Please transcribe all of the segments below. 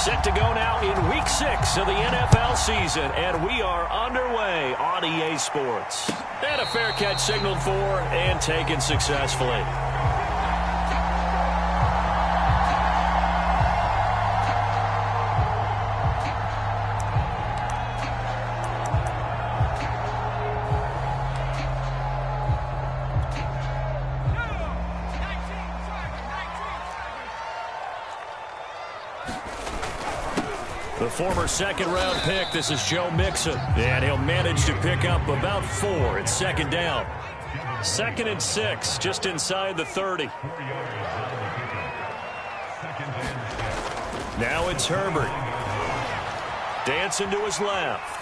Set to go now in Week 6 of the NFL season, and we are underway on EA Sports. And a fair catch signaled for and taken successfully. The former second-round pick, this is Joe Mixon, and he'll manage to pick up about 4 at second down. 2nd and 6, just inside the 30. Now it's Herbert. Dancing to his left.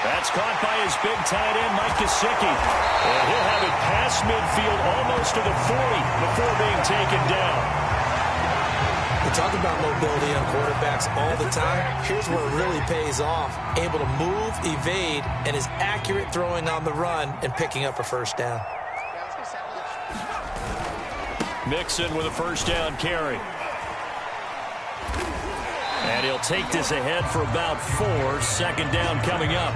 That's caught by his big tight end, Mike Gesicki. And he'll have it past midfield almost to the 40 before being taken down. We talk about mobility on quarterbacks all the time. Here's where it really pays off. Able to move, evade, and is accurate throwing on the run and picking up a first down. Mixon with a first down carry. And he'll take this ahead for about 4. 2nd down coming up.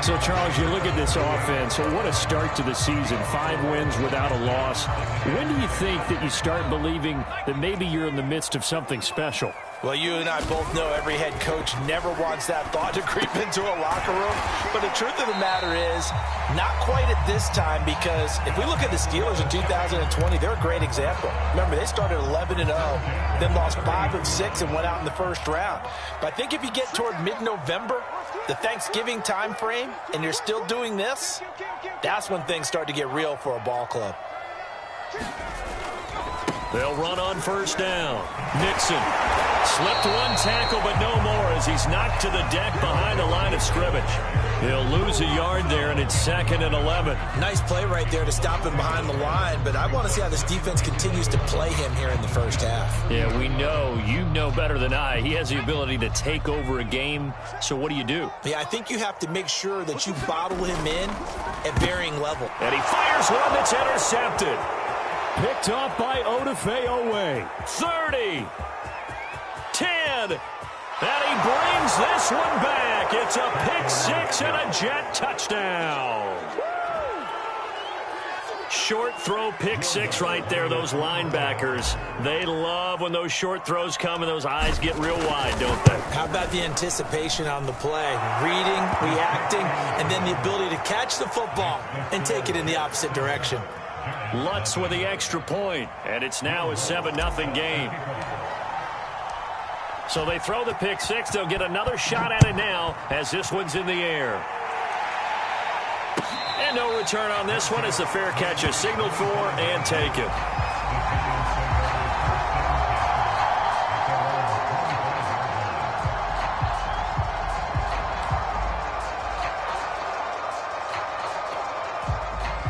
So, Charles, you look at this offense, so what a start to the season. 5 wins without a loss. When do you think that you start believing that maybe you're in the midst of something special? Well, you and I both know every head coach never wants that thought to creep into a locker room. But the truth of the matter is, not quite at this time, because if we look at the Steelers in 2020, they're a great example. Remember, they started 11-0, then lost 5 of 6 and went out in the first round. But I think if you get toward mid-November, the Thanksgiving time frame, and you're still doing this, that's when things start to get real for a ball club. They'll run on first down. Mixon slipped 1 tackle, but no more as he's knocked to the deck behind the line of scrimmage. He'll lose a yard there, and it's 2nd and 11. Nice play right there to stop him behind the line, but I want to see how this defense continues to play him here in the first half. Yeah, we know. You know better than I. He has the ability to take over a game, so what do you do? Yeah, I think you have to make sure that you bottle him in at varying level. And he fires one that's intercepted. Picked off by Odafe Owe. 30. 10. And he brings this one back. It's a pick 6 and a Jet touchdown. Short throw pick 6 right there. Those linebackers, they love when those short throws come and those eyes get real wide, don't they? How about the anticipation on the play? Reading, reacting, and then the ability to catch the football and take it in the opposite direction. Lutz with the extra point, and it's now a 7-0 game. So they throw the pick 6. They'll get another shot at it now as this one's in the air. And no return on this one as the fair catch is signaled for and taken.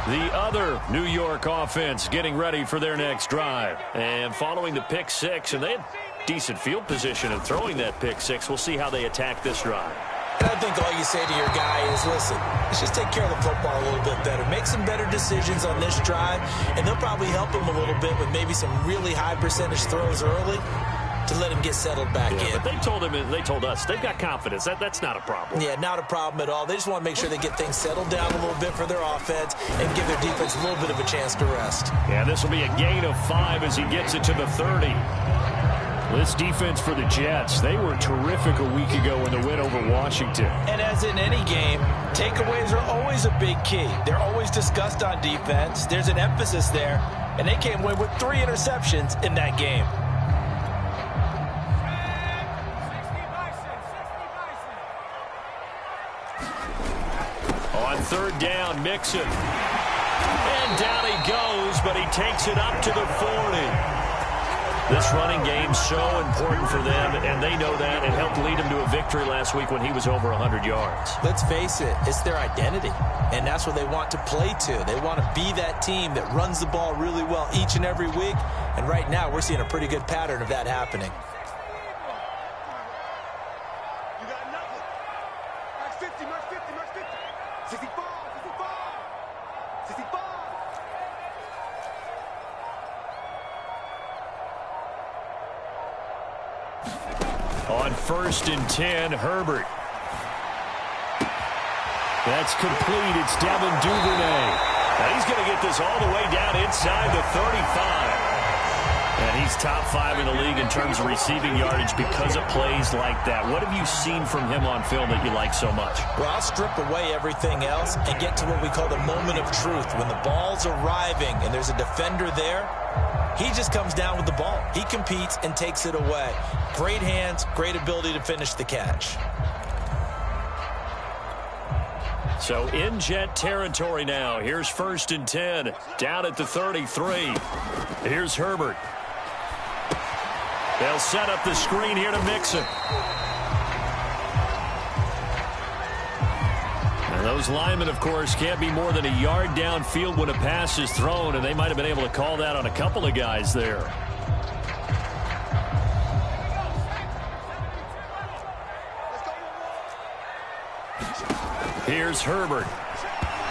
The other New York offense getting ready for their next drive. And following the pick 6, and they had decent field position in throwing that pick 6. We'll see how they attack this drive. And I think all you say to your guy is, listen, let's just take care of the football a little bit better. Make some better decisions on this drive, and they'll probably help him a little bit with maybe some really high percentage throws early to let him get settled back in. But they told us they've got confidence. That's not a problem. Yeah, not a problem at all. They just want to make sure they get things settled down a little bit for their offense and give their defense a little bit of a chance to rest. Yeah, this will be a gain of 5 as he gets it to the 30. This defense for the Jets, they were terrific a week ago in the win over Washington. And as in any game, takeaways are always a big key. They're always discussed on defense. There's an emphasis there, and they came away with 3 interceptions in that game. On 3rd down, Mixon. And down he goes, but he takes it up to the 40. This running game so important for them, and they know that. It helped lead him to a victory last week when he was over 100 yards. Let's face it, it's their identity, and that's what they want to play to. They want to be that team that runs the ball really well each and every week, and right now we're seeing a pretty good pattern of that happening. You got nothing. Max 50, max 50, max 50. 65, 65, 65. On 1st and 10, Herbert. That's complete. It's Devin Duvernay. And he's going to get this all the way down inside the 35. And he's top 5 in the league in terms of receiving yardage because of plays like that. What have you seen from him on film that you like so much? Well, I'll strip away everything else and get to what we call the moment of truth. When the ball's arriving and there's a defender there, he just comes down with the ball. He competes and takes it away. Great hands, great ability to finish the catch. So in Jet territory now. Here's 1st and 10. Down at the 33. Here's Herbert. They'll set up the screen here to Mixon. And those linemen, of course, can't be more than a yard downfield when a pass is thrown, and they might have been able to call that on a couple of guys there. Here's Herbert.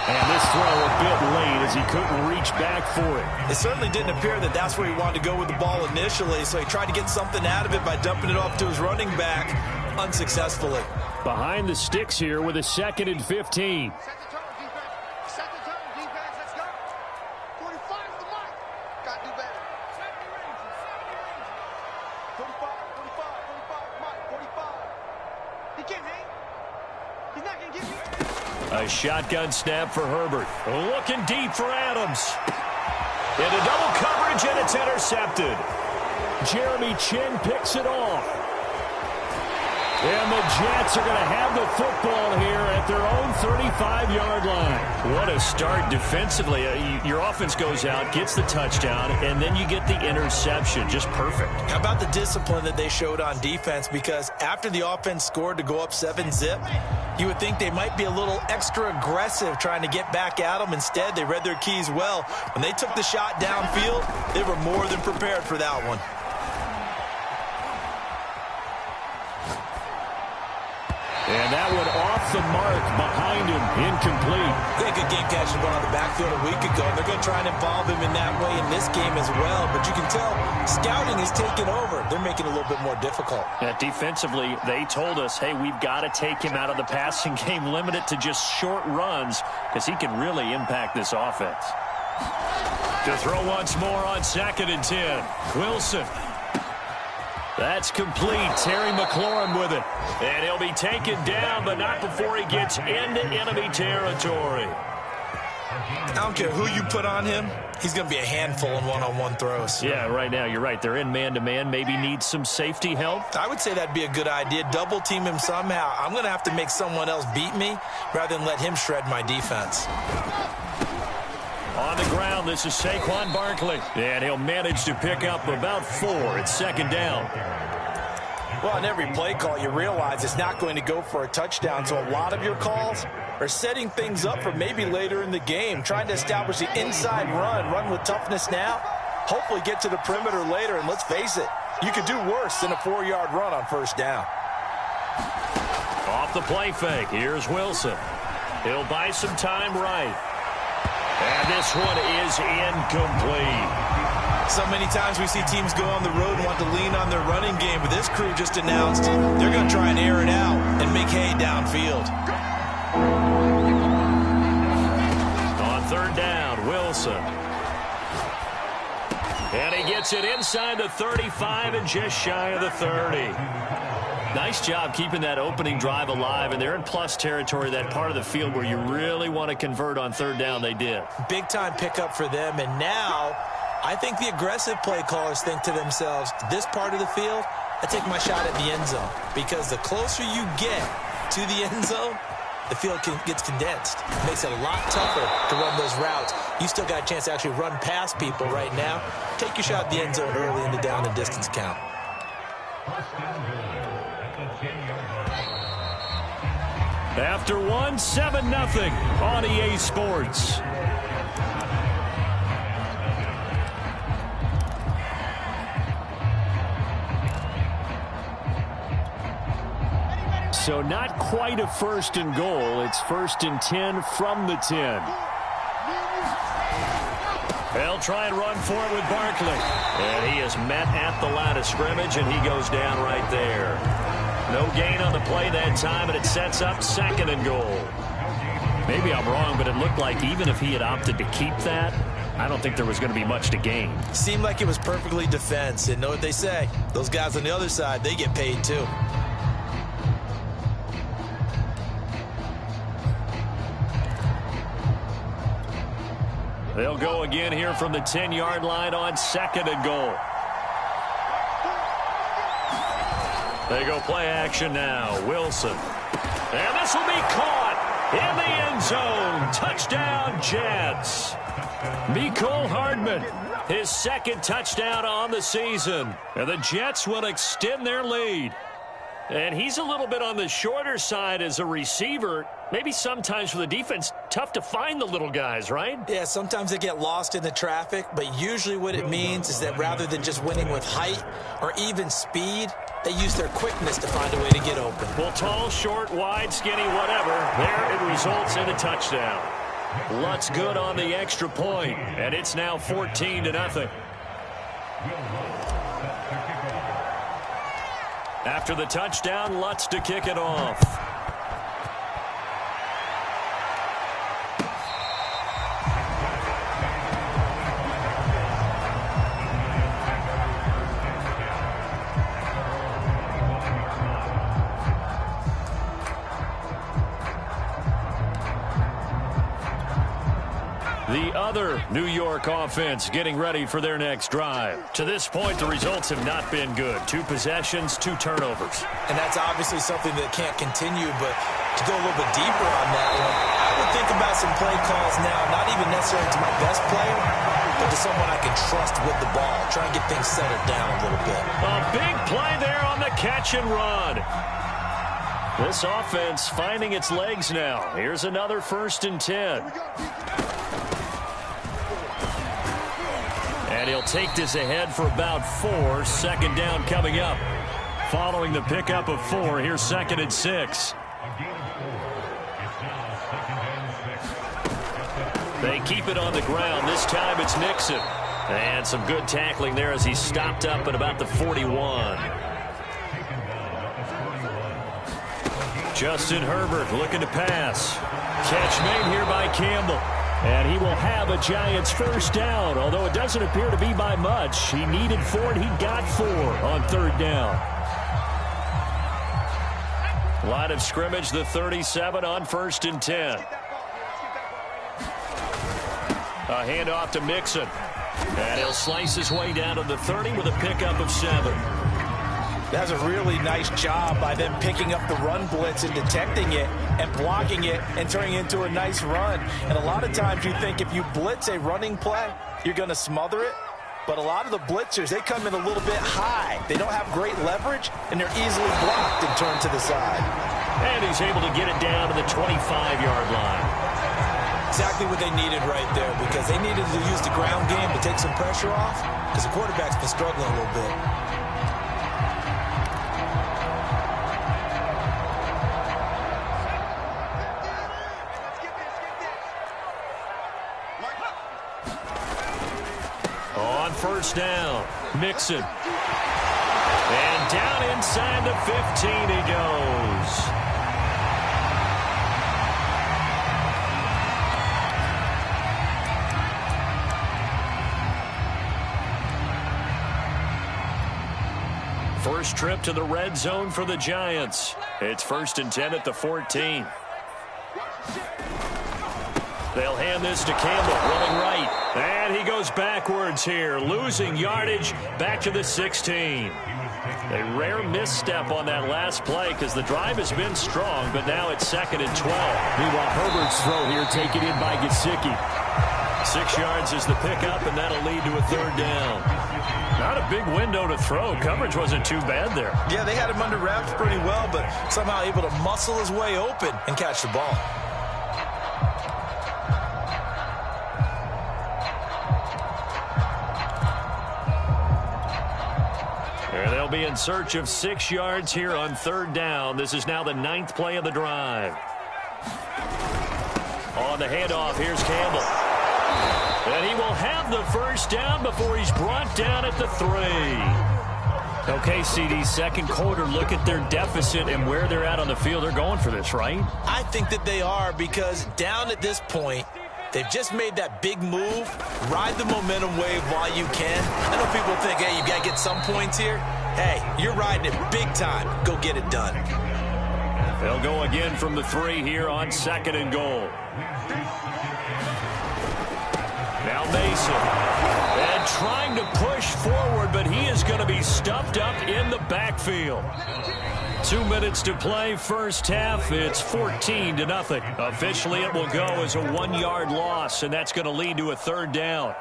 And this throw a bit late as he couldn't reach back for it. It certainly didn't appear that that's where he wanted to go with the ball initially, so he tried to get something out of it by dumping it off to his running back unsuccessfully. Behind the sticks here with a 2nd and 15. Set the tone, defense. Set the tone, defense. Let's go. 45 to the mark. Got to do better. 45, Mike, 45. He can't hang. He's not going to get me. A shotgun snap for Herbert. Looking deep for Adams. Into double coverage, and it's intercepted. Jeremy Chin picks it off. And the Jets are going to have the football here at their own 35-yard line. What a start defensively. Your offense goes out, gets the touchdown, and then you get the interception. Just perfect. How about the discipline that they showed on defense? Because after the offense scored to go up 7-zip, you would think they might be a little extra aggressive trying to get back at them. Instead, they read their keys well. When they took the shot downfield, they were more than prepared for that one. And that one off the mark behind him, incomplete. They had good game catching ball in the backfield a week ago. They're going to try and involve him in that way in this game as well. But you can tell scouting is taking over. They're making it a little bit more difficult. Yeah, defensively, they told us, hey, we've got to take him out of the passing game, limit it to just short runs, because he can really impact this offense. To throw once more on 2nd and 10. Wilson. That's complete. Terry McLaurin with it. And he'll be taken down, but not before he gets into enemy territory. I don't care who you put on him. He's going to be a handful in one-on-one throws. Yeah, right now, you're right. They're in man-to-man. Maybe needs some safety help. I would say that'd be a good idea. Double team him somehow. I'm going to have to make someone else beat me rather than let him shred my defense. On the ground, this is Saquon Barkley. And he'll manage to pick up about 4. It's 2nd down. Well, on every play call, you realize it's not going to go for a touchdown. So a lot of your calls are setting things up for maybe later in the game, trying to establish the inside run with toughness now, hopefully get to the perimeter later. And let's face it, you could do worse than a 4-yard run on 1st down. Off the play fake, here's Wilson. He'll buy some time right. And this one is incomplete. So many times we see teams go on the road and want to lean on their running game, but this crew just announced they're going to try and air it out and make hay downfield. On 3rd down, Wilson. And he gets it inside the 35 and just shy of the 30. Nice job keeping that opening drive alive, and they're in plus territory, that part of the field where you really want to convert on 3rd down. They did. Big-time pickup for them, and now I think the aggressive play callers think to themselves, this part of the field, I take my shot at the end zone, because the closer you get to the end zone, the field gets condensed. It makes it a lot tougher to run those routes. You still got a chance to actually run past people right now. Take your shot at the end zone early in the down and distance count. After 1, 7-0 on EA Sports. So not quite a 1st and goal. It's 1st and 10 from the 10. They'll try and run for it with Barkley. And he is met at the line of scrimmage, and he goes down right there. No gain on the play that time, and it sets up 2nd and goal. Maybe I'm wrong, but it looked like even if he had opted to keep that, I don't think there was going to be much to gain. Seemed like it was perfectly defense. And know what they say? Those guys on the other side, they get paid too. They'll go again here from the 10-yard line on 2nd and goal. They go play action now. Wilson. And this will be caught in the end zone. Touchdown, Jets. Mecole Hardman, his 2nd touchdown on the season. And the Jets will extend their lead. And he's a little bit on the shorter side as a receiver. Maybe sometimes for the defense, tough to find the little guys, right? Yeah, sometimes they get lost in the traffic, but usually what it means is that rather than just winning with height or even speed, they use their quickness to find a way to get open. Well, tall, short, wide, skinny, whatever, there it results in a touchdown. Lutz good on the extra point, and it's now 14-0. After the touchdown, Lutz to kick it off. The other New York offense getting ready for their next drive. To this point, the results have not been good. 2 possessions, 2 turnovers. And that's obviously something that can't continue, but to go a little bit deeper on that one, I would think about some play calls now, not even necessarily to my best player, but to someone I can trust with the ball. Try and get things settled down a little bit. A big play there on the catch and run. This offense finding its legs now. Here's another 1st and 10. And he'll take this ahead for about 4. 2nd down coming up. Following the pickup of 4, here's 2nd and 6. They keep it on the ground. This time it's Nixon. And some good tackling there as he stopped up at about the 41. Justin Herbert looking to pass. Catch made here by Campbell. And he will have a Giants 1st down, although it doesn't appear to be by much. He needed 4, and he got 4 on 3rd down. Line of scrimmage, the 37 on 1st and 10. A handoff to Mixon. And he'll slice his way down to the 30 with a pickup of 7. That's a really nice job by them picking up the run blitz and detecting it and blocking it and turning it into a nice run. And a lot of times you think if you blitz a running play, you're going to smother it. But a lot of the blitzers, they come in a little bit high. They don't have great leverage, and they're easily blocked and turned to the side. And he's able to get it down to the 25-yard line. Exactly what they needed right there, because they needed to use the ground game to take some pressure off, because the quarterback's been struggling a little bit. On 1st down, Mixon. And down inside the 15 he goes. First trip to the red zone for the Giants. It's 1st and 10 at the 14. They'll hand this to Campbell, running right. And he goes backwards here, losing yardage back to the 16. A rare misstep on that last play because the drive has been strong, but now it's 2nd and 12. Meanwhile, Herbert's throw here taken in by Gesicki. 6 yards is the pickup, and that'll lead to a 3rd down. Not a big window to throw. Coverage wasn't too bad there. Yeah, they had him under wraps pretty well, but somehow able to muscle his way open and catch the ball. They'll be in search of 6 yards here on 3rd down. This is now the 9th play of the drive. On the handoff, here's Campbell. And he will have the 1st down before he's brought down at the 3. Okay, CD, second quarter, look at their deficit and where they're at on the field. They're going for this, right? I think that they are, because down at this point, they've just made that big move. Ride the momentum wave while you can. I know people think, hey, you got to get some points here. Hey, you're riding it big time. Go get it done. They'll go again from the 3 here on 2nd and goal. Now Mason. And trying to push forward, but he is going to be stuffed up in the backfield. 2 minutes to play, first half. It's 14-0. Officially, it will go as a 1-yard loss, and that's going to lead to a 3rd down.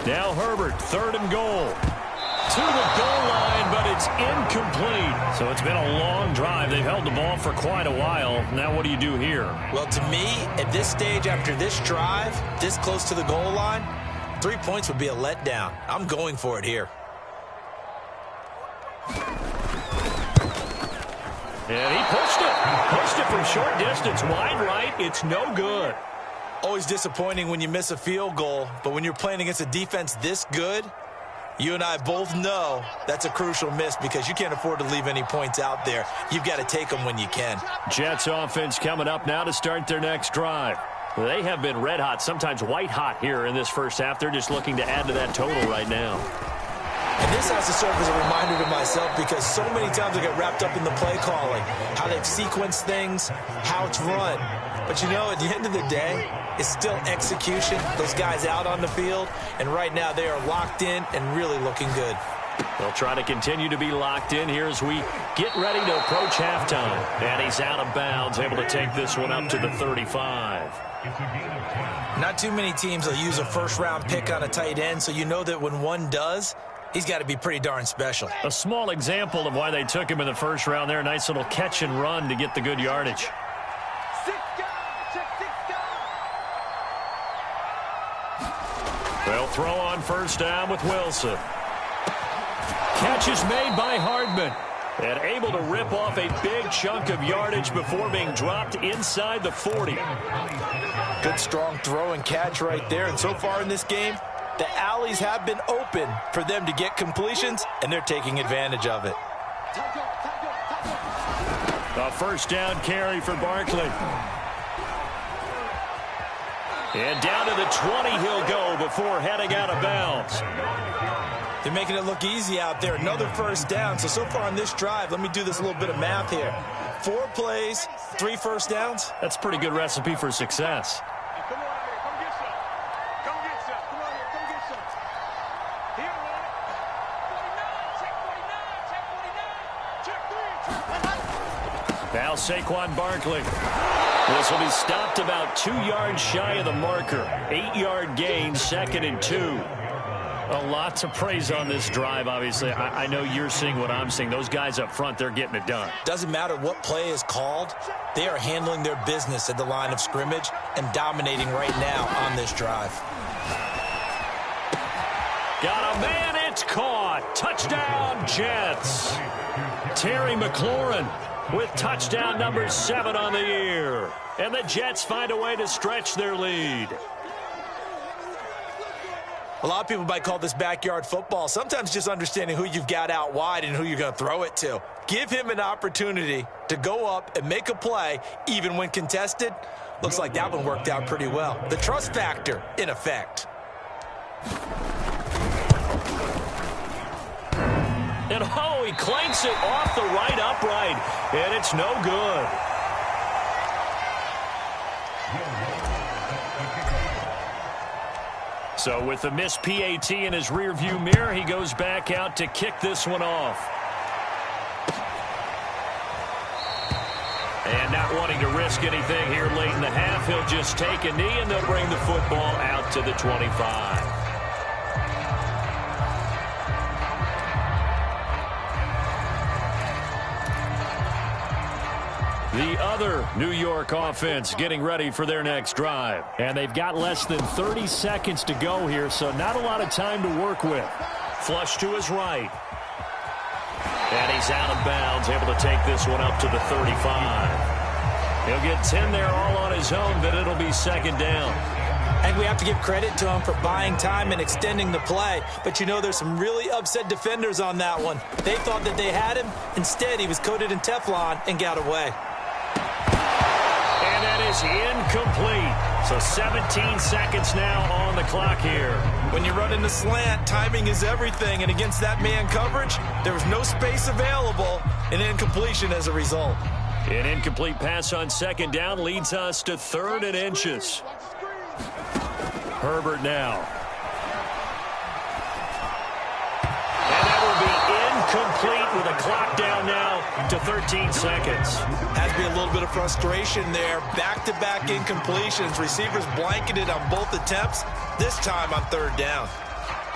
Now Herbert, 3rd and goal. To the goal line, but it's incomplete. So it's been a long drive. They've held the ball for quite a while. Now what do you do here? Well, to me, at this stage, after this drive, this close to the goal line, 3 points would be a letdown. I'm going for it here. And he pushed it. Pushed it from short distance. Wide right. It's no good. Always disappointing when you miss a field goal, but when you're playing against a defense this good, you and I both know that's a crucial miss, because you can't afford to leave any points out there. You've got to take them when you can. Jets offense coming up now to start their next drive. They have been red hot, sometimes white hot here in this first half. They're just looking to add to that total right now. And this has to serve as a reminder to myself, because so many times I get wrapped up in the play calling, how they've sequenced things, how it's run. But, you know, at the end of the day, it's still execution. Those guys out on the field, and right now they are locked in and really looking good. They'll try to continue to be locked in here as we get ready to approach halftime. And he's out of bounds, able to take this one up to the 35. Not too many teams will use a first-round pick on a tight end, so you know that when one does, he's got to be pretty darn special. A small example of why they took him in the first round there. A nice little catch and run to get the good yardage. They'll throw on first down with Wilson. Catch is made by Hardman. And able to rip off a big chunk of yardage before being dropped inside the 40. Good strong throw and catch right there. And so far in this game, the alleys have been open for them to get completions, and they're taking advantage of it. A first down carry for Barkley. And down to the 20 he'll go before heading out of bounds. They're making it look easy out there. Another first down. So far on this drive, let me do this little bit of math here. 4 plays, 3 first downs. That's a pretty good recipe for success. Come on here, come get some. Come get some. Come on here, come get some. Here, man. 49, check 49, check 49. Check 3, check 1. Now Saquon Barkley. This will be stopped about 2 yards shy of the marker. 8-yard gain, 2nd and 2. A lot to praise on this drive, obviously. I know you're seeing what I'm seeing. Those guys up front, they're getting it done. Doesn't matter what play is called. They are handling their business at the line of scrimmage and dominating right now on this drive. Got a man, it's caught. Touchdown, Jets. Terry McLaurin with touchdown number 7 on the year. And the Jets find a way to stretch their lead. A lot of people might call this backyard football. Sometimes just understanding who you've got out wide and who you're going to throw it to. Give him an opportunity to go up and make a play, even when contested. Looks like that one worked out pretty well. The trust factor in effect. And oh, he clanks it off the right upright, and it's no good. So with the missed PAT in his rearview mirror, he goes back out to kick this one off. And not wanting to risk anything here late in the half, he'll just take a knee, and they'll bring the football out to the 25. The other New York offense getting ready for their next drive. And they've got less than 30 seconds to go here, so not a lot of time to work with. Flush to his right. And he's out of bounds, able to take this one up to the 35. He'll get 10 there all on his own, but it'll be second down. And we have to give credit to him for buying time and extending the play. But, you know, there's some really upset defenders on that one. They thought that they had him. Instead, he was coated in Teflon and got away. And that is incomplete. So 17 seconds now on the clock here. When you run in the slant, timing is everything. And against that man coverage, there was no space available. An incompletion as a result. An incomplete pass on second down leads us to 3rd and inches. Herbert now. And that will be incomplete with a clock down now to 13 seconds. Has to be a little bit of frustration there. Back-to-back incompletions. Receivers blanketed on both attempts, this time on 3rd down.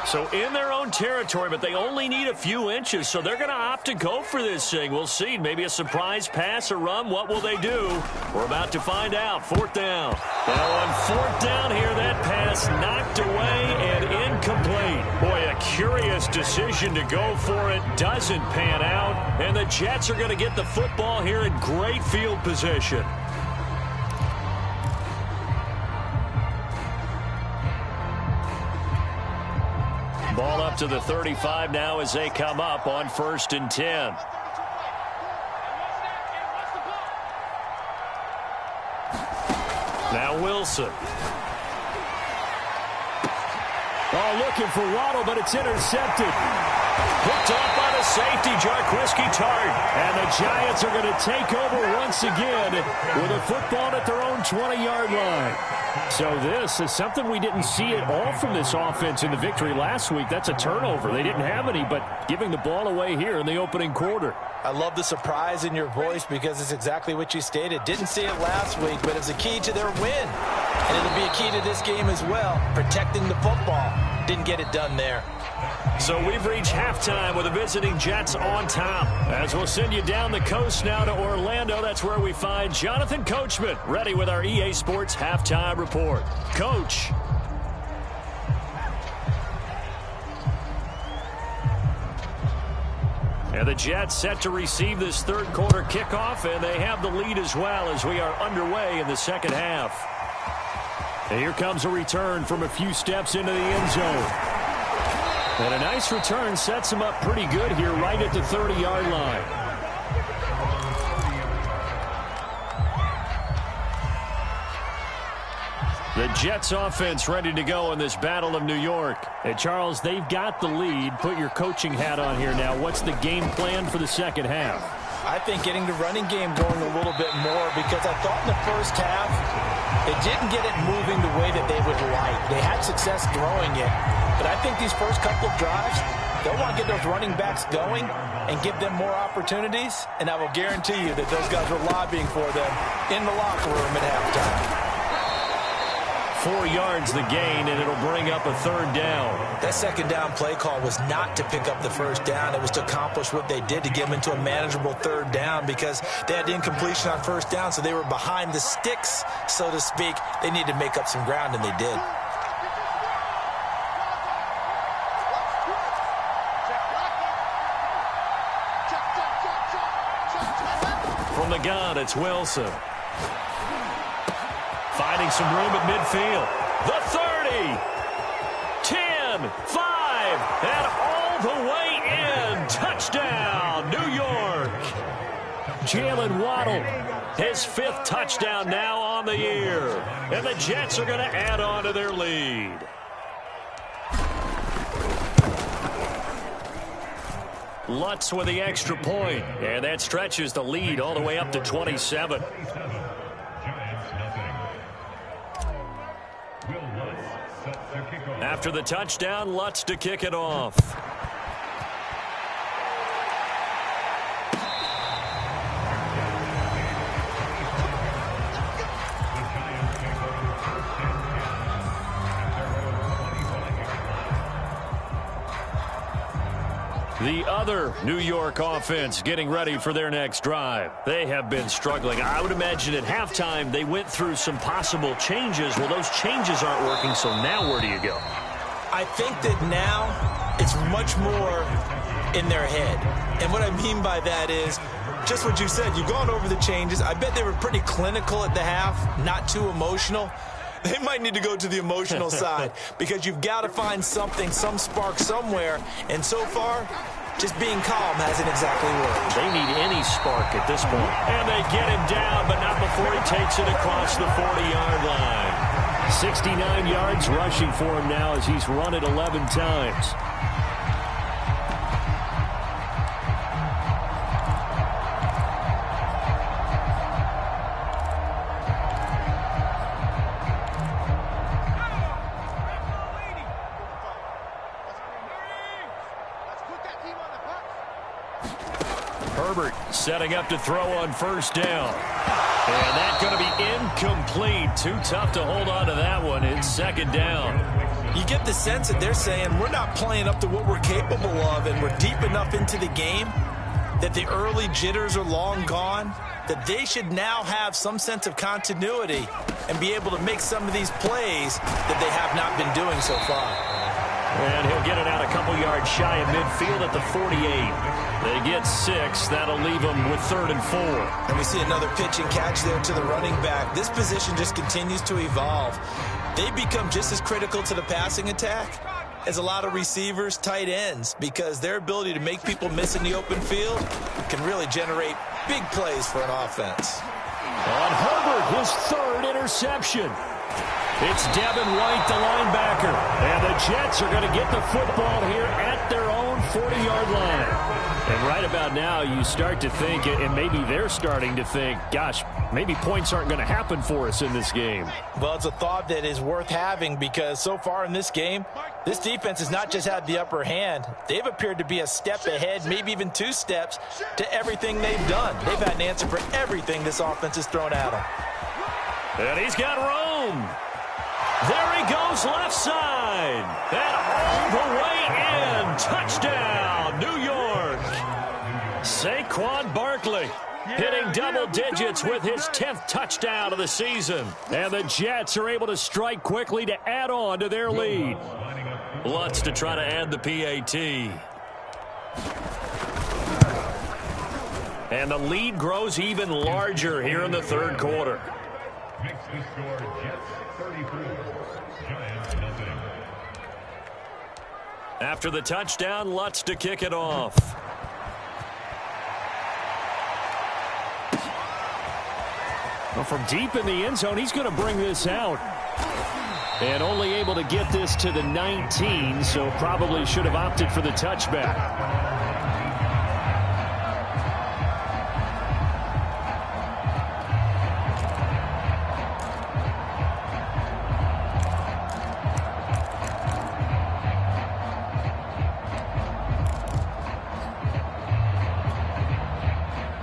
So in their own territory, but they only need a few inches, so they're going to opt to go for this thing. We'll see. Maybe a surprise pass or run. What will they do? We're about to find out. 4th down. Now on 4th down here, that pass knocked away and incomplete. Boy, a curious decision to go for it. Doesn't pan out. And the Jets are going to get the football here in great field position. Ball up to the 35 now as they come up on 1st and 10. Now Wilson. Oh, looking for Waddle, but it's intercepted. Picked off by the safety, Jarquiski Tart. And the Giants are going to take over once again with a football at their own 20-yard line. So this is something we didn't see at all from this offense in the victory last week. That's a turnover. They didn't have any, but giving the ball away here in the opening quarter. I love the surprise in your voice because it's exactly what you stated. Didn't see it last week, but it's a key to their win. And it'll be a key to this game as well, protecting the football. Didn't get it done there. So we've reached halftime with the visiting Jets on top. As we'll send you down the coast now to Orlando, that's where we find Jonathan Coachman ready with our EA Sports halftime report. Coach. And the Jets set to receive this 3rd quarter kickoff, and they have the lead as well as we are underway in the second half. And here comes a return from a few steps into the end zone. And a nice return sets him up pretty good here right at the 30-yard line. The Jets offense ready to go in this Battle of New York. And Charles, they've got the lead. Put your coaching hat on here now. What's the game plan for the second half? I think getting the running game going a little bit more because I thought in the first half it didn't get it moving the way that they would like. They had success throwing it. But I think these first couple of drives, they'll want to get those running backs going and give them more opportunities. And I will guarantee you that those guys were lobbying for them in the locker room at halftime. 4 yards the gain, and it'll bring up a 3rd down. That second down play call was not to pick up the first down. It was to accomplish what they did to get them into a manageable 3rd down because they had incompletion on first down, so they were behind the sticks, so to speak. They needed to make up some ground, and they did. From the gun, it's Wilson. Finding some room at midfield. The 30, 10, 5, and all the way in. Touchdown, New York. Jalen Waddle, his 5th touchdown now on the year. And the Jets are going to add on to their lead. Lutz with the extra point, and that stretches the lead all the way up to 27. After the touchdown, Lutz to kick it off. The other New York offense getting ready for their next drive. They have been struggling. I would imagine at halftime they went through some possible changes. Well, those changes aren't working, so now where do you go? I think that now it's much more in their head. And what I mean by that is just what you said. You've gone over the changes. I bet they were pretty clinical at the half, not too emotional. They might need to go to the emotional side because you've got to find something, some spark somewhere. And so far, just being calm hasn't exactly worked. They need any spark at this point. And they get him down, but not before he takes it across the 40-yard line. 69 yards rushing for him now as he's run it 11 times. Herbert setting up to throw on first down. And that's going to be incomplete. Too tough to hold on to that one. It's second down. You get the sense that they're saying we're not playing up to what we're capable of, and we're deep enough into the game that the early jitters are long gone, that they should now have some sense of continuity and be able to make some of these plays that they have not been doing so far. And he'll get it out a couple yards shy of midfield at the 48. They get 6. That'll leave them with 3rd and 4. And we see another pitch and catch there to the running back. This position just continues to evolve. They become just as critical to the passing attack as a lot of receivers, tight ends, because their ability to make people miss in the open field can really generate big plays for an offense. On Herbert, his 3rd interception. It's Devin White, the linebacker. And the Jets are going to get the football here at their own 40-yard line. And right about now, you start to think, and maybe they're starting to think, gosh, maybe points aren't going to happen for us in this game. Well, it's a thought that is worth having because so far in this game, this defense has not just had the upper hand. They've appeared to be a step ahead, maybe even 2 steps to everything they've done. They've had an answer for everything this offense has thrown at them. And he's got room. There he goes, left side. And all the way in. Touchdown, New York. Saquon Barkley hitting double digits with his 10th touchdown of the season. And the Jets are able to strike quickly to add on to their lead. Lutz to try to add the PAT. And the lead grows even larger here in the 3rd quarter. Makes the score Jets 34, Giants nothing. After the touchdown, Lutz to kick it off. Well, from deep in the end zone, he's going to bring this out. And only able to get this to the 19, so probably should have opted for the touchback.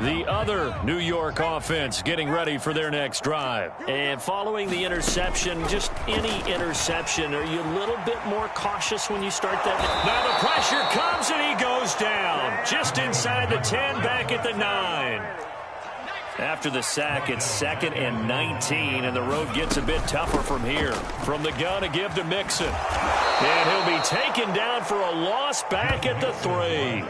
The other New York offense getting ready for their next drive. And following the interception, just any interception, are you a little bit more cautious when you start that? Now the pressure comes and he goes down. Just inside the 10, back at the 9. After the sack, it's 2nd and 19, and the road gets a bit tougher from here. From the gun, a give to Mixon. And he'll be taken down for a loss back at the 3.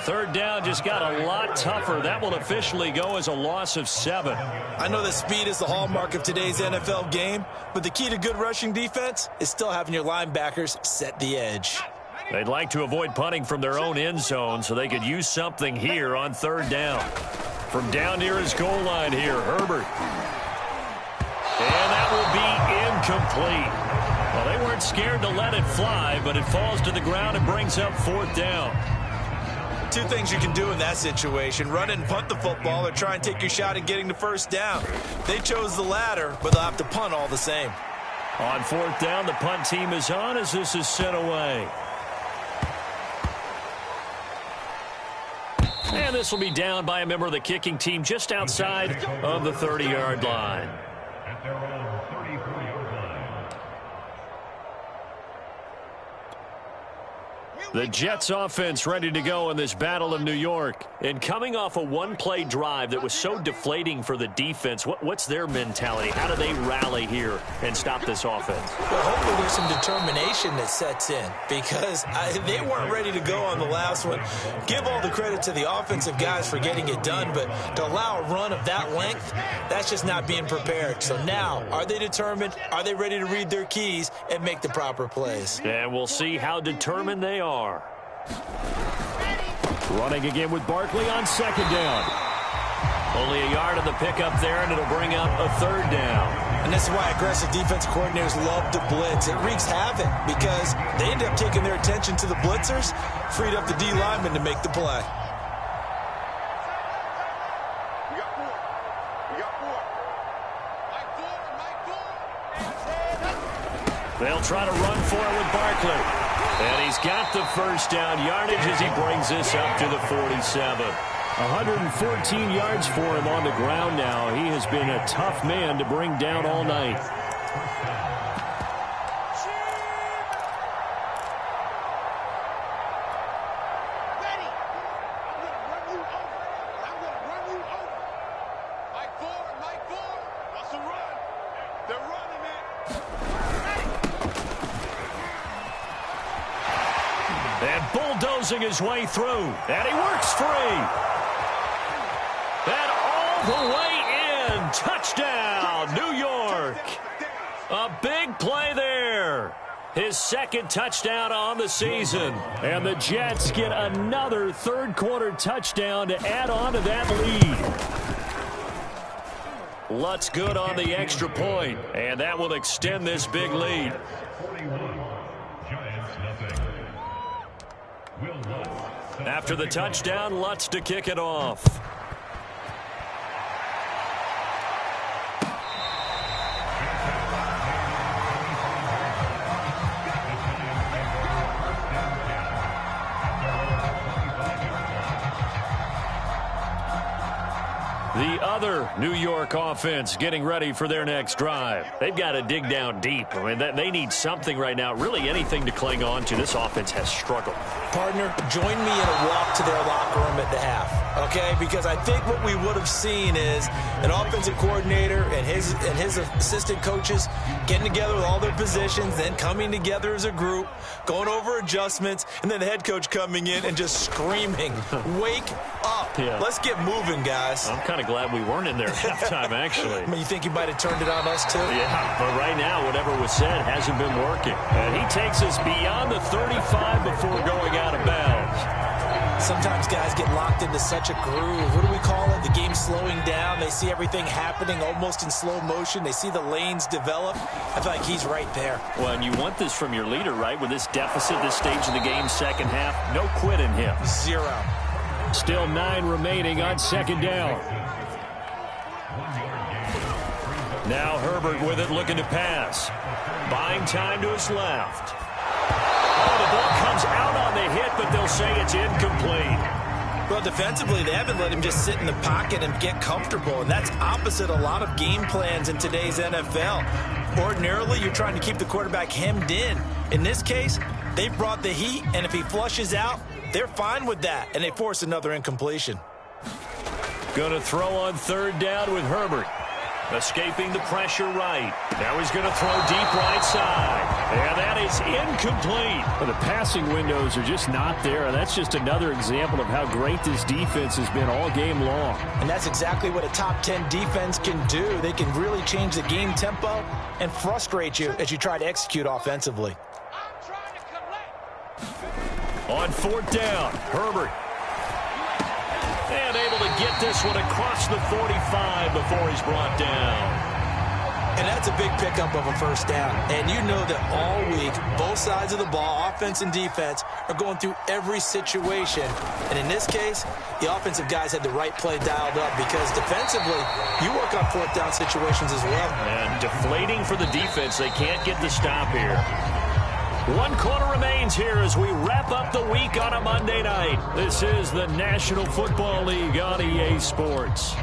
3rd down just got a lot tougher. That will officially go as a loss of 7. I know that speed is the hallmark of today's NFL game, but the key to good rushing defense is still having your linebackers set the edge. They'd like to avoid punting from their own end zone so they could use something here on 3rd down. From down near his goal line here, Herbert. And that will be incomplete. Well, they weren't scared to let it fly, but it falls to the ground and brings up 4th down. 2 things you can do in that situation: run and punt the football, or try and take your shot at getting the 1st down. They chose the latter, but they'll have to punt all the same. On 4th down, the punt team is on as this is sent away. And this will be down by a member of the kicking team just outside of the 30-yard line. At their own 34-yard line. The Jets offense ready to go in this battle of New York. And coming off a one-play drive that was so deflating for the defense, what's their mentality? How do they rally here and stop this offense? Well, hopefully there's some determination that sets in because they weren't ready to go on the last one. Give all the credit to the offensive guys for getting it done, but to allow a run of that length, that's just not being prepared. So now, are they determined? Are they ready to read their keys and make the proper plays? And we'll see how determined they are. Running again with Barkley on second down. Only a yard on the pickup there, and it'll bring up a third down. And this is why aggressive defense coordinators love to blitz. It wreaks havoc because they end up taking their attention to the blitzers, freed up the D lineman to make the play. We got four. We got four. They'll try to run for it with Barkley. And he's got the first down yardage as he brings this up to the 47. 114 yards for him on the ground now. He has been a tough man to bring down all night. His way through, and he works free. And all the way in. Touchdown, New York. A big play there. His second touchdown on the season. And the Jets get another third-quarter touchdown to add on to that lead. Lutz good on the extra point, and that will extend this big lead. 41, Giants nothing. After the touchdown, Lutz to kick it off. The other New York offense getting ready for their next drive. They've got to dig down deep. I mean, they need something right now, really anything to cling on to. This offense has struggled. Partner, join me in a walk to their locker room at the half, okay? Because I think what we would have seen is an offensive coordinator and his assistant coaches getting together with all their positions, then coming together as a group, going over adjustments, and then the head coach coming in and just screaming, wake up. Yeah. Let's get moving, guys. I'm kind of glad we weren't in there at halftime, actually. I mean, you think you might have turned it on us, too? Yeah, but right now, whatever was said hasn't been working. And he takes us beyond the 35 before going out of bounds. Sometimes guys get locked into such a groove. What do we call it? The game's slowing down. They see everything happening almost in slow motion. They see the lanes develop. I feel like he's right there. Well, and you want this from your leader, right? With this deficit, this stage of the game, second half, no quit in him. Zero. Still 9 remaining on second down. Now Herbert with it, looking to pass. Buying time to his left. Oh, the ball comes out on the hit, but they'll say it's incomplete. Well, defensively, they haven't let him just sit in the pocket and get comfortable, and that's opposite a lot of game plans in today's NFL. Ordinarily, you're trying to keep the quarterback hemmed in. In this case, they brought the heat, and if he flushes out, they're fine with that, and they force another incompletion. Going to throw on third down with Herbert. Escaping the pressure right. Now he's going to throw deep right side. And that is incomplete. But the passing windows are just not there. And that's just another example of how great this defense has been all game long. And that's exactly what a top 10 defense can do. They can really change the game tempo and frustrate you as you try to execute offensively. On fourth down, Herbert. And able to get this one across the 45 before he's brought down. And that's a big pickup of a first down. And you know that all week, both sides of the ball, offense and defense, are going through every situation. And in this case, the offensive guys had the right play dialed up because defensively, you work on fourth down situations as well. And deflating for the defense. They can't get the stop here. 1 quarter remains here as we wrap up the week on a Monday night. This is the National Football League on EA Sports.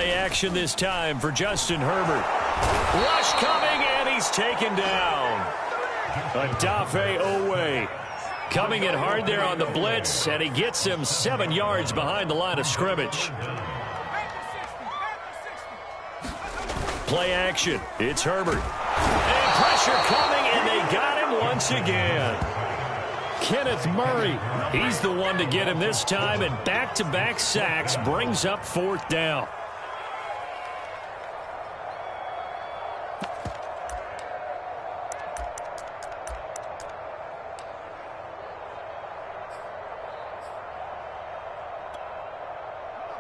Play action this time for Justin Herbert. Rush coming, and he's taken down. Odafe Owe coming in hard there on the blitz, and he gets him 7 yards behind the line of scrimmage. Play action. It's Herbert. And pressure coming, and they got him once again. Kenneth Murray, he's the one to get him this time, and back-to-back sacks brings up 4th down.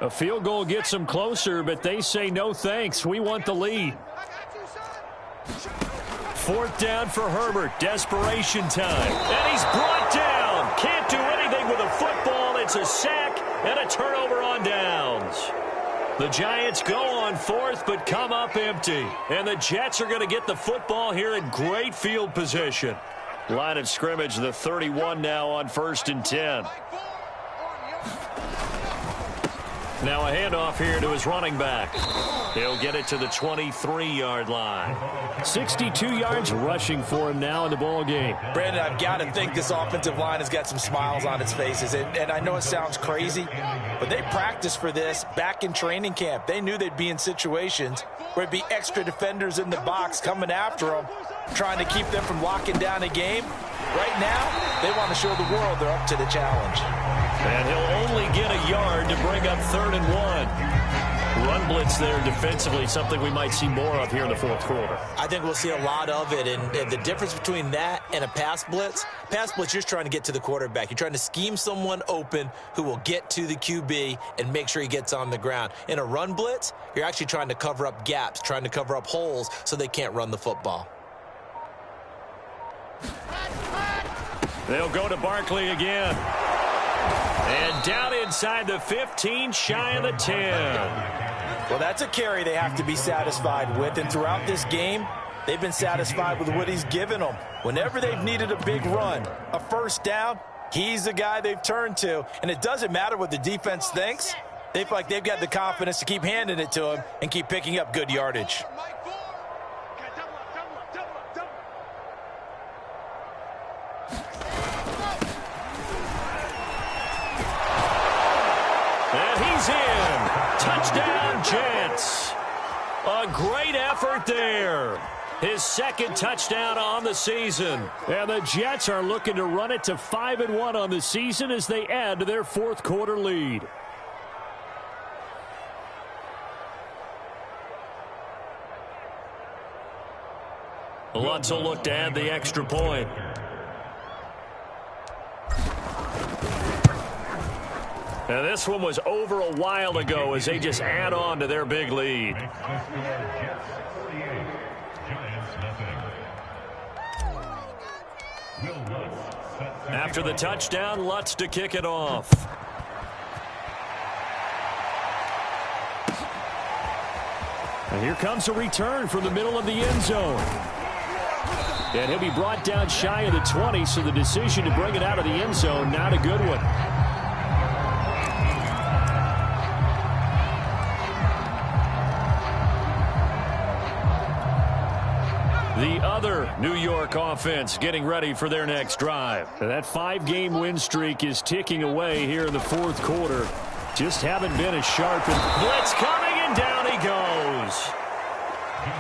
A field goal gets them closer, but they say no thanks. We want the lead. 4th down for Herbert. Desperation time. And he's brought down. Can't do anything with a football. It's a sack and a turnover on downs. The Giants go on 4th, but come up empty. And the Jets are going to get the football here in great field position. Line of scrimmage, the 31 now on 1st and 10. Now a handoff here to his running back. He'll get it to the 23-yard line. 62 yards rushing for him now in the ball game. Brandon, I've got to think this offensive line has got some smiles on its faces. And I know it sounds crazy, but they practiced for this back in training camp. They knew they'd be in situations where it'd be extra defenders in the box coming after them, trying to keep them from locking down a game. Right now, they want to show the world they're up to the challenge. And he'll only get a yard to bring up 3rd and 1. Run blitz there defensively, something we might see more of here in the 4th quarter. I think we'll see a lot of it, and the difference between that and a pass blitz, you're just trying to get to the quarterback. You're trying to scheme someone open who will get to the QB and make sure he gets on the ground. In a run blitz, you're actually trying to cover up gaps, trying to cover up holes so they can't run the football. They'll go to Barkley again. And down inside the 15, shy of the 10. Well, that's a carry they have to be satisfied with. And throughout this game, they've been satisfied with what he's given them. Whenever they've needed a big run, a 1st down, he's the guy they've turned to. And it doesn't matter what the defense thinks. They feel like they've got the confidence to keep handing it to him and keep picking up good yardage. Touchdown, Jets. A great effort there. His 2nd touchdown on the season. And the Jets are looking to run it to 5-1 on the season as they add to their 4th quarter lead. Lutz will look to add the extra point. Now this one was over a while ago as they just add on to their big lead. After the touchdown, Lutz to kick it off. And here comes a return from the middle of the end zone. And he'll be brought down shy of the 20, so the decision to bring it out of the end zone, not a good one. The other New York offense getting ready for their next drive. That 5-game win streak is ticking away here in the 4th quarter. Just haven't been as sharp. Blitz coming, and down he goes.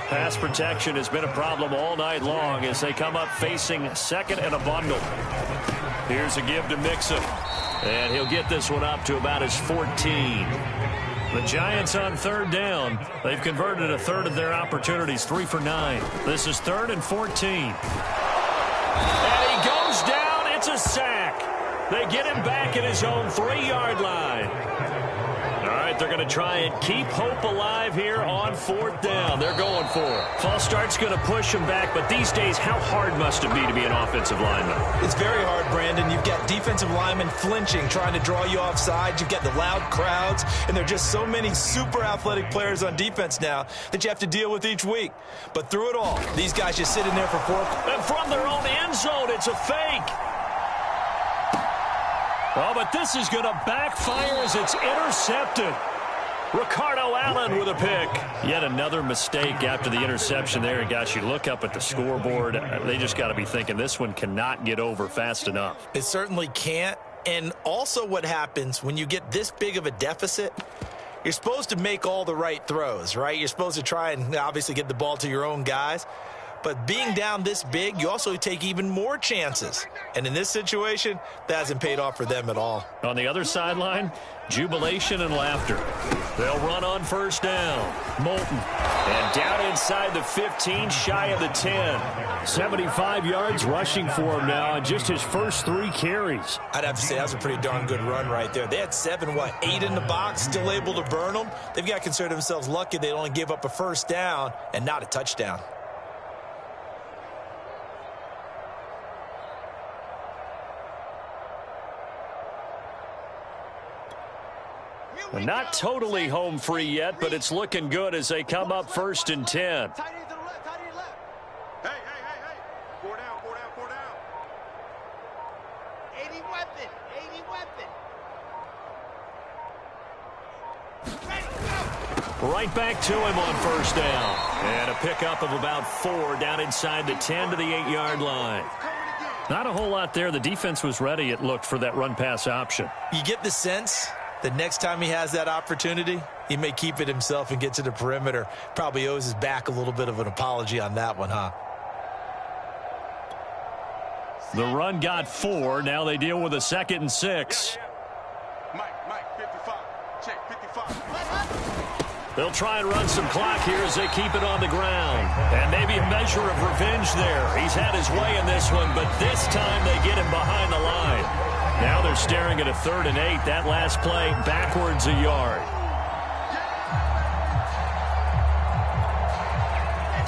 Pass protection has been a problem all night long as they come up facing 2nd and a bundle. Here's a give to Mixon. And he'll get this one up to about his 14. The Giants on 3rd down. They've converted a 1/3 of their opportunities, 3 for 9. This is 3rd and 14. And he goes down. It's a sack. They get him back at his own 3-yard line. All right, they're going to try and keep hope alive here on 4th down. They're going for it. False start's going to push him back, but these days, how hard must it be to be an offensive lineman? It's very hard, Brandon. You've got defensive linemen flinching, trying to draw you off sides. You've got the loud crowds, and there are just so many super athletic players on defense now that you have to deal with each week. But through it all, these guys just sitting there for 4. And from their own end zone, it's a fake. Oh, but this is going to backfire as it's intercepted. Ricardo Allen with a pick. Yet another mistake after the interception there. And gosh, you look up at the scoreboard, they just got to be thinking this one cannot get over fast enough. It certainly can't. And also what happens when you get this big of a deficit, you're supposed to make all the right throws, right? You're supposed to try and obviously get the ball to your own guys. But being down this big, you also take even more chances. And in this situation, that hasn't paid off for them at all. On the other sideline, jubilation and laughter. They'll run on first down. Moulton. And down inside the 15, shy of the 10. 75 yards rushing for him now in just his first 3 carries. I'd have to say that was a pretty darn good run right there. They had 8 in the box, still able to burn them. They've got to consider themselves lucky they only gave up a first down and not a touchdown. Well, not totally home free yet, but it's looking good as they come up 1st and 10. Tight end to the left, tight end left. Hey. 4 down, 4 down, 4 down. 80 weapon, 80 weapon. Right back to him on first down. And a pickup of about 4 down inside the 10 to the 8-yard line. Not a whole lot there. The defense was ready, it looked, for that run-pass option. You get the sense the next time he has that opportunity, he may keep it himself and get to the perimeter. Probably owes his back a little bit of an apology on that one, huh? The run got 4. Now they deal with a 2nd and 6. Mike, 55. Check, 55. They'll try and run some clock here as they keep it on the ground. And maybe a measure of revenge there. He's had his way in this one, but this time they get him behind the line. Now they're staring at a 3rd and 8. That last play backwards a yard.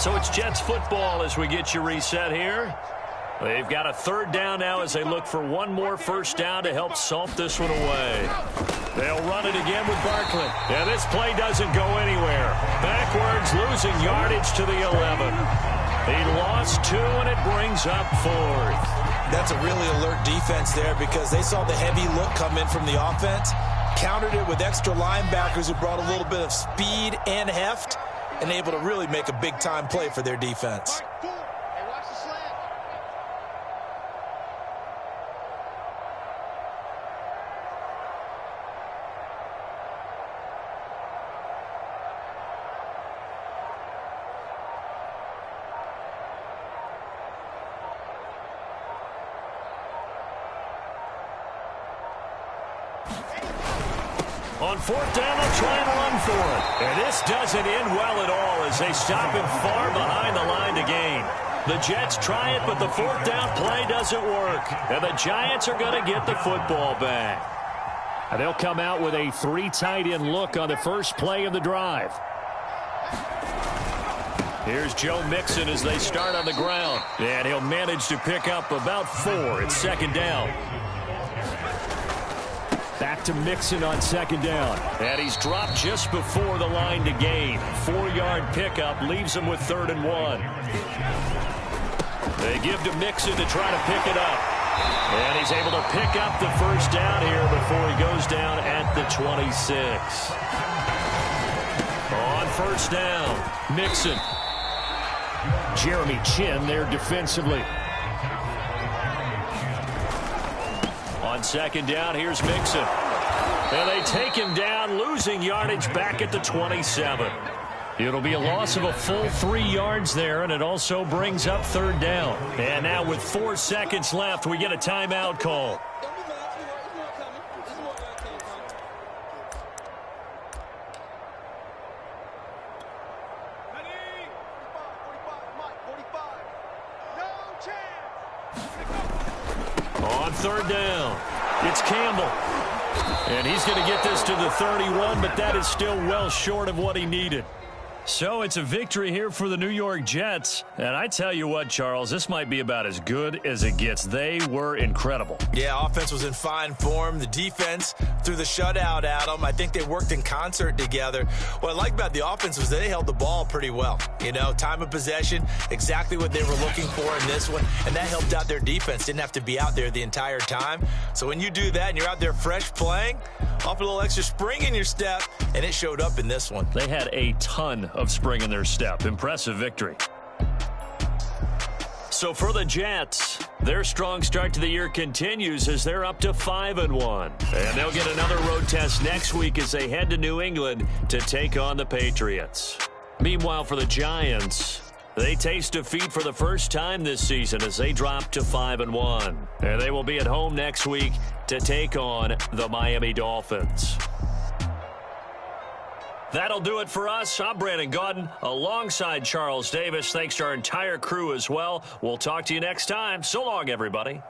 So it's Jets football as we get you reset here. They've got a 3rd down now as they look for one more first down to help salt this one away. They'll run it again with Barkley. And this play doesn't go anywhere. Backwards, losing yardage to the 11. He lost 2, and it brings up 4th. That's a really alert defense there because they saw the heavy look come in from the offense, countered it with extra linebackers who brought a little bit of speed and heft, and able to really make a big-time play for their defense. Hey, watch the slant. On 4th down, they'll try and run for it. And this doesn't end well at all as they stop him far behind the line to gain. The Jets try it, but the 4th down play doesn't work. And the Giants are going to get the football back. And they'll come out with a 3 tight end look on the first play of the drive. Here's Joe Mixon as they start on the ground. And he'll manage to pick up about 4. It's 2nd down. Back to Mixon on 2nd down. And he's dropped just before the line to gain. 4-yard pickup leaves him with 3rd and 1. They give to Mixon to try to pick it up. And he's able to pick up the first down here before he goes down at the 26. On first down, Mixon. Jeremy Chin there defensively. On 2nd down, here's Mixon. And they take him down, losing yardage back at the 27. It'll be a loss of a full 3 yards there, and it also brings up 3rd down. And now with 4 seconds left, we get a timeout call. On 3rd down, it's Campbell. And he's going to get this to the 31, but that is still well short of what he needed. So it's a victory here for the New York Jets. And I tell you what, Charles, this might be about as good as it gets. They were incredible. Yeah, offense was in fine form. The defense threw the shutout at them. I think they worked in concert together. What I like about the offense was they held the ball pretty well. You know, time of possession, exactly what they were looking for in this one. And that helped out their defense. Didn't have to be out there the entire time. So when you do that and you're out there fresh playing, off a little extra spring in your step, and it showed up in this one. They had a ton of spring in their step. Impressive victory. So for the Jets, their strong start to the year continues as they're up to 5-1. And they'll get another road test next week as they head to New England to take on the Patriots. Meanwhile, for the Giants, they taste defeat for the first time this season as they drop to 5-1. And they will be at home next week to take on the Miami Dolphins. That'll do it for us. I'm Brandon Gaudin alongside Charles Davis. Thanks to our entire crew as well. We'll talk to you next time. So long, everybody.